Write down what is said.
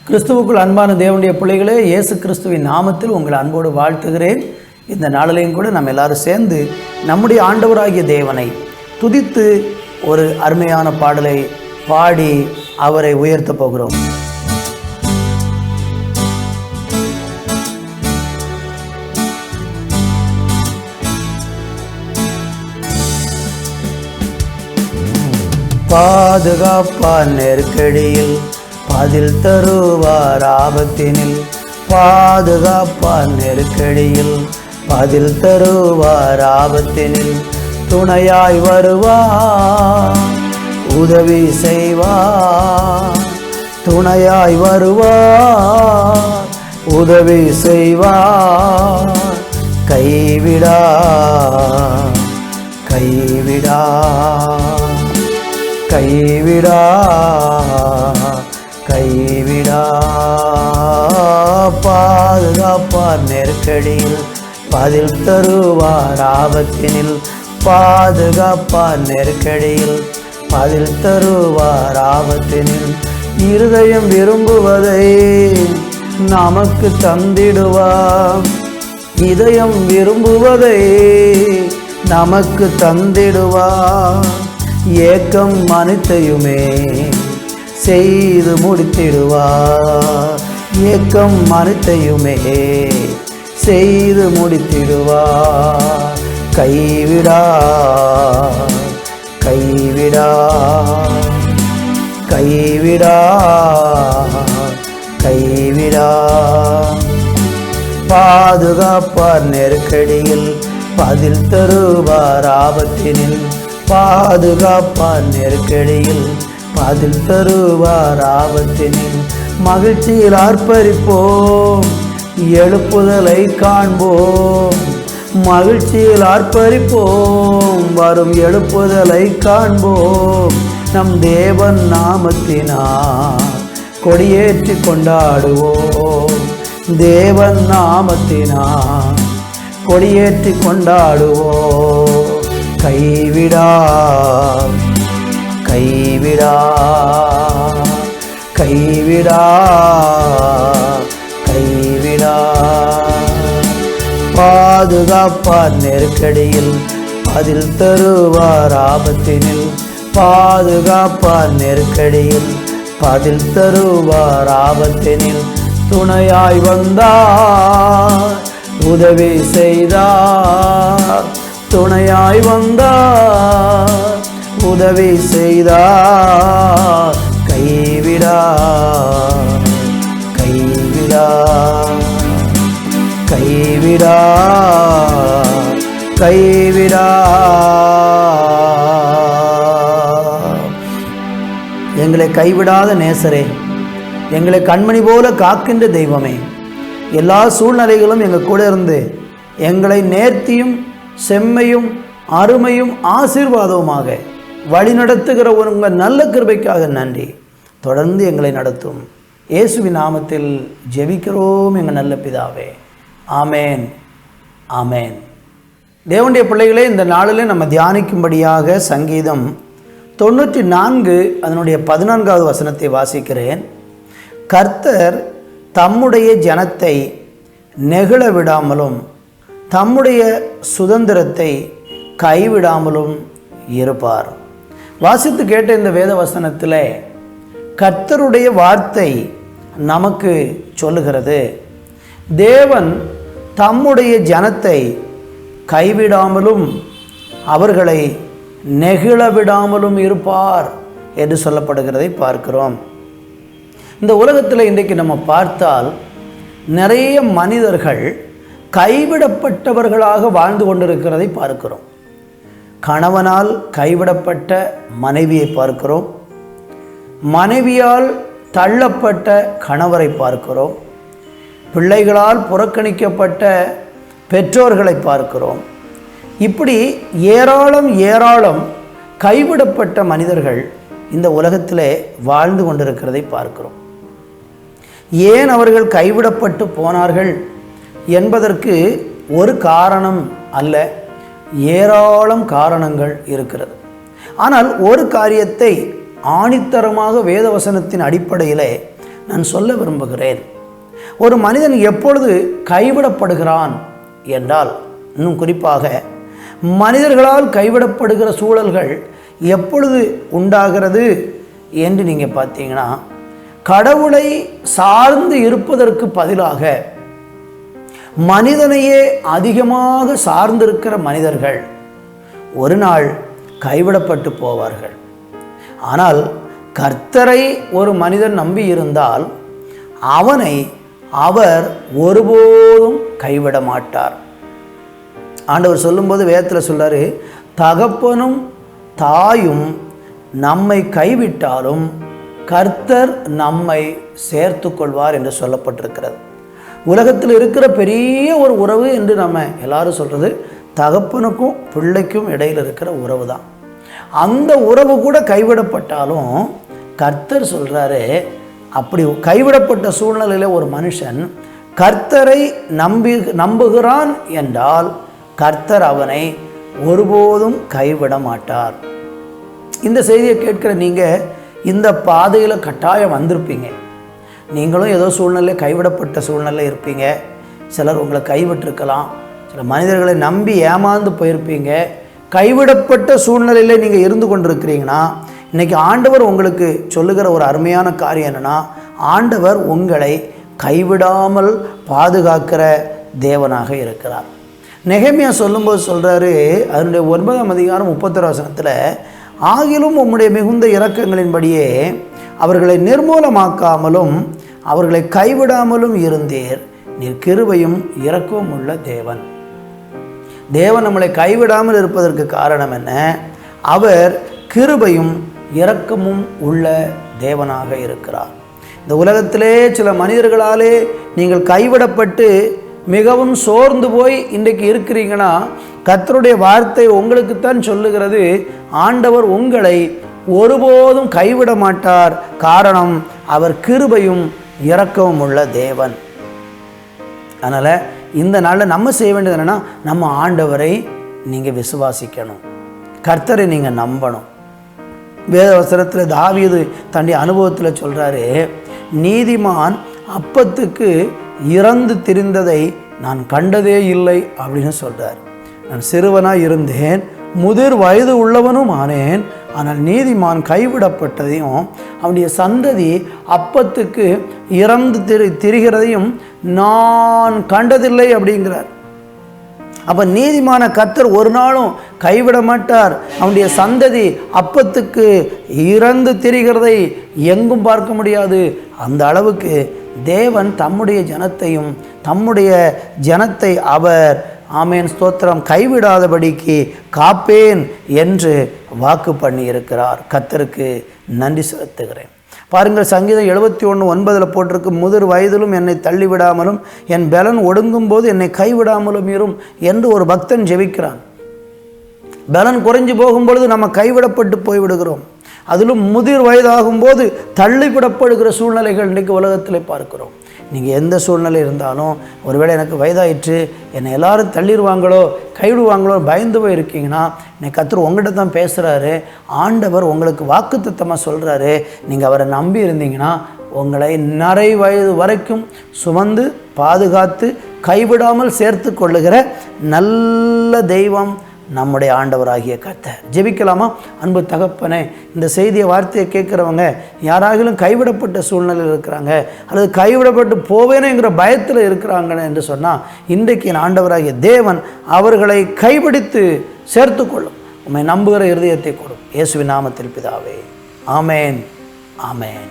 கிறிஸ்துவுக்குள் அன்பான தேவனுடைய பிள்ளைகளே, இயேசு கிறிஸ்துவின் நாமத்தில் உங்களை அன்போடு வாழ்த்துகிறேன். இந்த நாளிலையும் கூட நம்ம எல்லாரும் சேர்ந்து நம்முடைய ஆண்டவராகிய தேவனை துதித்து ஒரு அருமையான பாடலை பாடி அவரை உயர்த்த போகிறோம். பாதுகாப்பான் நெருக்கடியில் பதில் தருவார் ஆபத்தினில், பாதுகாப்பான் நெருக்கடியில் பதில் தருவார் ஆபத்தினில், துணையாய் வருவார் உதவி செய்வார், துணையாய் வருவார் உதவி செய்வார், கைவிடா கைவிடா கைவிடா கைவிடா. பாதுகாப்பார் நெருக்கடியில் பதில் தருவார் ஆபத்தினில், பாதுகாப்பார் நெருக்கடியில் பதில் தருவார் ஆபத்தினில், இருதயம் விரும்புவதை நமக்கு தந்திடுவார், இதயம் விரும்புவதை நமக்கு தந்திடுவார், ஏக்கம் அனைத்தையுமே செய்து முடித்திடுவார், ஏக்கம் அனைத்தையுமே செய்து முடித்திடுவார், கைவிடா கைவிடா கைவிடா கைவிடா. பாதுகாப்பார் நெருக்கடியில் பதில் தருவார் ஆபத்தினில், பாதுகாப்பார் நெருக்கடியில் பதில் தருவார் ஆபத்தினில், மகிழ்ச்சியில் ஆர்ப்பரிப்போம் எழுப்புதலை காண்போம், மகிழ்ச்சியில் ஆர்ப்பரிப்போம் வரும் எழுப்புதலை காண்போம், நம் தேவன் நாமத்தினால் கொடியேற்றி கொண்டாடுவோம், தேவன் நாமத்தினால் கொடியேற்றி கொண்டாடுவோம், கைவிடா கைவிடா கைவிடா கைவிடா. பாதுகாப்பார் நெருக்கடியில் பதில் தருவார் ஆபத்தினில், பாதுகாப்பார் நெருக்கடியில் பதில் தருவார் ஆபத்தினில், துணையாய் வந்தார் உதவி செய்தார், துணையாய் வந்தார் உதவி செய்தார், கைவிடா கைவிடா கைவிடா கைவிடா. எங்களை கைவிடாத நேசரே, எங்களை கண்மணி போல காக்கின்ற தெய்வமே, எல்லா சூழ்நிலைகளும் எங்கள் கூட இருந்து எங்களை நேர்த்தியும் செம்மையும் அருமையும் ஆசீர்வாதவுமாக வழிநடத்துகிற உங்கள் நல்ல கிருபைக்காக நன்றி. தொடர்ந்து எங்களை நடத்தும் இயேசுவின் நாமத்தில் ஜெபிக்கிறோம் எங்கள் நல்ல பிதாவே, ஆமேன் ஆமேன். தேவனுடைய பிள்ளைகளே, இந்த நாளில் நம்ம தியானிக்கும்படியாக சங்கீதம் 94 அதனுடைய 14வது வசனத்தை வாசிக்கிறேன். கர்த்தர் தம்முடைய ஜனத்தை நெகிழ விடாமலும் தம்முடைய சுதந்திரத்தை கைவிடாமலும் இருப்பார். வாசித்து கேட்ட இந்த வேத வசனத்தில் கர்த்தருடைய வார்த்தை நமக்கு சொல்லுகிறது, தேவன் தம்முடைய ஜனத்தை கைவிடாமலும் அவர்களை நெகிழ விடாமலும் இருப்பார் என்று சொல்லப்படுகிறதை பார்க்கிறோம். இந்த உலகத்தில் இன்றைக்கு நம்ம பார்த்தால் நிறைய மனிதர்கள் கைவிடப்பட்டவர்களாக வாழ்ந்து கொண்டிருக்கிறதை பார்க்கிறோம். கணவனால் கைவிடப்பட்ட மனைவியை பார்க்கிறோம், மனைவியால் தள்ளப்பட்ட கணவரை பார்க்கிறோம், பிள்ளைகளால் புறக்கணிக்கப்பட்ட பெற்றோர்களை பார்க்கிறோம். இப்படி ஏராளம் ஏராளம் கைவிடப்பட்ட மனிதர்கள் இந்த உலகத்திலே வாழ்ந்து கொண்டிருக்கிறதை பார்க்கிறோம். ஏன் அவர்கள் கைவிடப்பட்டு போனார்கள் என்பதற்கு ஒரு காரணம் அல்ல, ஏராளம் காரணங்கள் இருக்கிறது. ஆனால் ஒரு காரியத்தை ஆணித்தரமாக வேதவசனத்தின் அடிப்படையில் நான் சொல்ல விரும்புகிறேன். ஒரு மனிதன் எப்பொழுது கைவிடப்படுகிறான் என்றால், இன்னும் குறிப்பாக மனிதர்களால் கைவிடப்படுகிற சூழல்கள் எப்பொழுது உண்டாகிறது என்று நீங்கள் பார்த்தீங்கன்னா, கடவுளை சார்ந்து இருப்பதற்கு பதிலாக மனிதனையே அதிகமாக சார்ந்திருக்கிற மனிதர்கள் ஒரு நாள் கைவிடப்பட்டு போவார்கள். ஆனால் கர்த்தரை ஒரு மனிதன் நம்பி இருந்தால் அவனை அவர் ஒருபோதும் கைவிட மாட்டார். ஆண்டவர் சொல்லும்போது வேதத்தில் சொல்றாரு, தகப்பனும் தாயும் நம்மை கைவிட்டாலும் கர்த்தர் நம்மை சேர்த்து கொள்வார் என்று சொல்லப்பட்டிருக்கிறது. உலகத்தில் இருக்கிற பெரிய ஒரு உறவு என்று நம்ம எல்லாரும் சொல்கிறது தகப்பனுக்கும் பிள்ளைக்கும் இடையில் இருக்கிற உறவு தான். அந்த உறவு கூட கைவிடப்பட்டாலும் கர்த்தர் சொல்கிறாரு, அப்படி கைவிடப்பட்ட சூழ்நிலையில் ஒரு மனுஷன் கர்த்தரை நம்புகிறான் என்றால் கர்த்தர் அவனை ஒருபோதும் கைவிட மாட்டார். இந்த செய்தியை கேட்கிற நீங்கள் இந்த பாதையில் கட்டாயம் வந்திருப்பீங்க. நீங்களும் ஏதோ சூழ்நிலை கைவிடப்பட்ட சூழ்நிலை இருப்பீங்க. சிலர் உங்களை கைவிட்டிருக்கலாம். சில மனிதர்களை நம்பி ஏமாந்து போயிருப்பீங்க. கைவிடப்பட்ட சூழ்நிலையில் நீங்கள் இருந்து கொண்டிருக்கிறீங்கன்னா, இன்றைக்கி ஆண்டவர் உங்களுக்கு சொல்லுகிற ஒரு அருமையான காரியம் என்னென்னா, ஆண்டவர் உங்களை கைவிடாமல் பாதுகாக்கிற தேவனாக இருக்கிறார். நெகேமியா சொல்லும்போது சொல்கிறாரு, அதனுடைய 9ஆம் அதிகாரம் 31 வசனத்தில், ஆகிலும் உம்முடைய மிகுந்த இரக்கங்களின்படியே அவர்களை நிர்மூலமாக்காமலும் அவர்களை கைவிடாமலும் இருந்தீர், நீர் கிருபையும் இரக்கமும் உள்ள தேவன். தேவன் நம்மளை கைவிடாமல் இருப்பதற்கு காரணம் என்ன? அவர் கிருபையும் இரக்கமும் உள்ள தேவனாக இருக்கிறார். இந்த உலகத்திலே சில மனிதர்களாலே நீங்கள் கைவிடப்பட்டு மிகவும் சோர்ந்து போய் இன்றைக்கு இருக்கிறீங்கன்னா, கர்த்தருடைய வார்த்தை உங்களுக்குத்தான் சொல்லுகிறது, ஆண்டவர் உங்களை ஒருபோதும் கைவிட மாட்டார். காரணம், அவர் கிருபையும் இரக்கமும் உள்ள தேவன். அதனால் இந்த நாளில் நம்ம செய்ய வேண்டியது என்னென்னா, நம்ம ஆண்டவரை நீங்கள் விசுவாசிக்கணும், கர்த்தரை நீங்கள் நம்பணும். வேதவசனத்தில் தாவீது தன்னுடைய அனுபவத்தில் சொல்கிறாரு, நீதிமான் அப்பத்துக்கு இறந்து திரிந்ததை நான் கண்டதே இல்லை அப்படின்னு சொல்கிறார். நான் சிறுவனாக இருந்தேன், முதிர் வயது உள்ளவனும் ஆனேன், ஆனால் நீதிமான் கைவிடப்பட்டதையும் அவனுடைய சந்ததி அப்பத்துக்கு இறந்து திரிகிறதையும் நான் கண்டதில்லை அப்படிங்கிறார். அப்போ நீதிமான கர்த்தர் ஒரு நாளும் கைவிட மாட்டார். அவனுடைய சந்ததி அப்பத்துக்கு இறந்து திரிகிறதை எங்கும் பார்க்க முடியாது. அந்த அளவுக்கு தேவன் தம்முடைய ஜனத்தை அவர் ஆமேன் ஸ்தோத்திரம் கைவிடாதபடிக்கு காப்பேன் என்று வாக்கு பண்ணி இருக்கிறார். கர்த்தருக்கு நன்றி செலுத்துகிறேன். பாருங்கள், சங்கீதம் 71:9 போட்டிருக்கு, முதிர் வயதிலும் என்னை தள்ளிவிடாமலும் என் பலன் ஒடுங்கும் போது என்னை கைவிடாமலும் இரும் என்று ஒரு பக்தன் ஜெபிக்கிறான். பலன் குறைஞ்சு போகும்பொழுது நம்ம கைவிடப்பட்டு போய்விடுகிறோம். அதிலும் முதிர் வயதாகும்போது தள்ளிவிடப்படுகிற சூழ்நிலைகள் இன்றைக்கு உலகத்தில் பார்க்கிறோம். நீங்கள் எந்த சூழ்நிலை இருந்தாலும், ஒருவேளை எனக்கு வயதாயிற்று, என்னை எல்லாரும் தள்ளிடுவாங்களோ கைவிடுவாங்களோ பயந்து போய் இருக்கீங்கன்னா, இன்னைக்கு கர்த்தர் உங்கள்கிட்ட தான் பேசுகிறாரு. ஆண்டவர் உங்களுக்கு வாக்குத்தத்தமாக சொல்கிறாரு, நீங்கள் அவரை நம்பி இருந்தீங்கன்னா உங்களை நிறை வயது வரைக்கும் சுமந்து பாதுகாத்து கைவிடாமல் சேர்த்து கொள்ளுகிற நல்ல தெய்வம் நம்முடைய ஆண்டவராகிய கர்த்தர். ஜெபிக்கலாமா? அன்பு தகப்பனே, இந்த செய்தியை வார்த்தையை கேட்குறவங்க யாராகிலும் கைவிடப்பட்ட சூழ்நிலையில் இருக்கிறாங்க, அல்லது கைவிடப்பட்டு போவேனேங்கிற பயத்தில் இருக்கிறாங்க என்று சொன்னால், இன்றைக்கு என் ஆண்டவராகிய தேவன் அவர்களை கைபிடித்து சேர்த்து கொள்ளும். உம்மை நம்புகிற இருதயத்தை கொடும். இயேசுவின் நாமத்தில் பிதாவே, ஆமேன், ஆமேன்.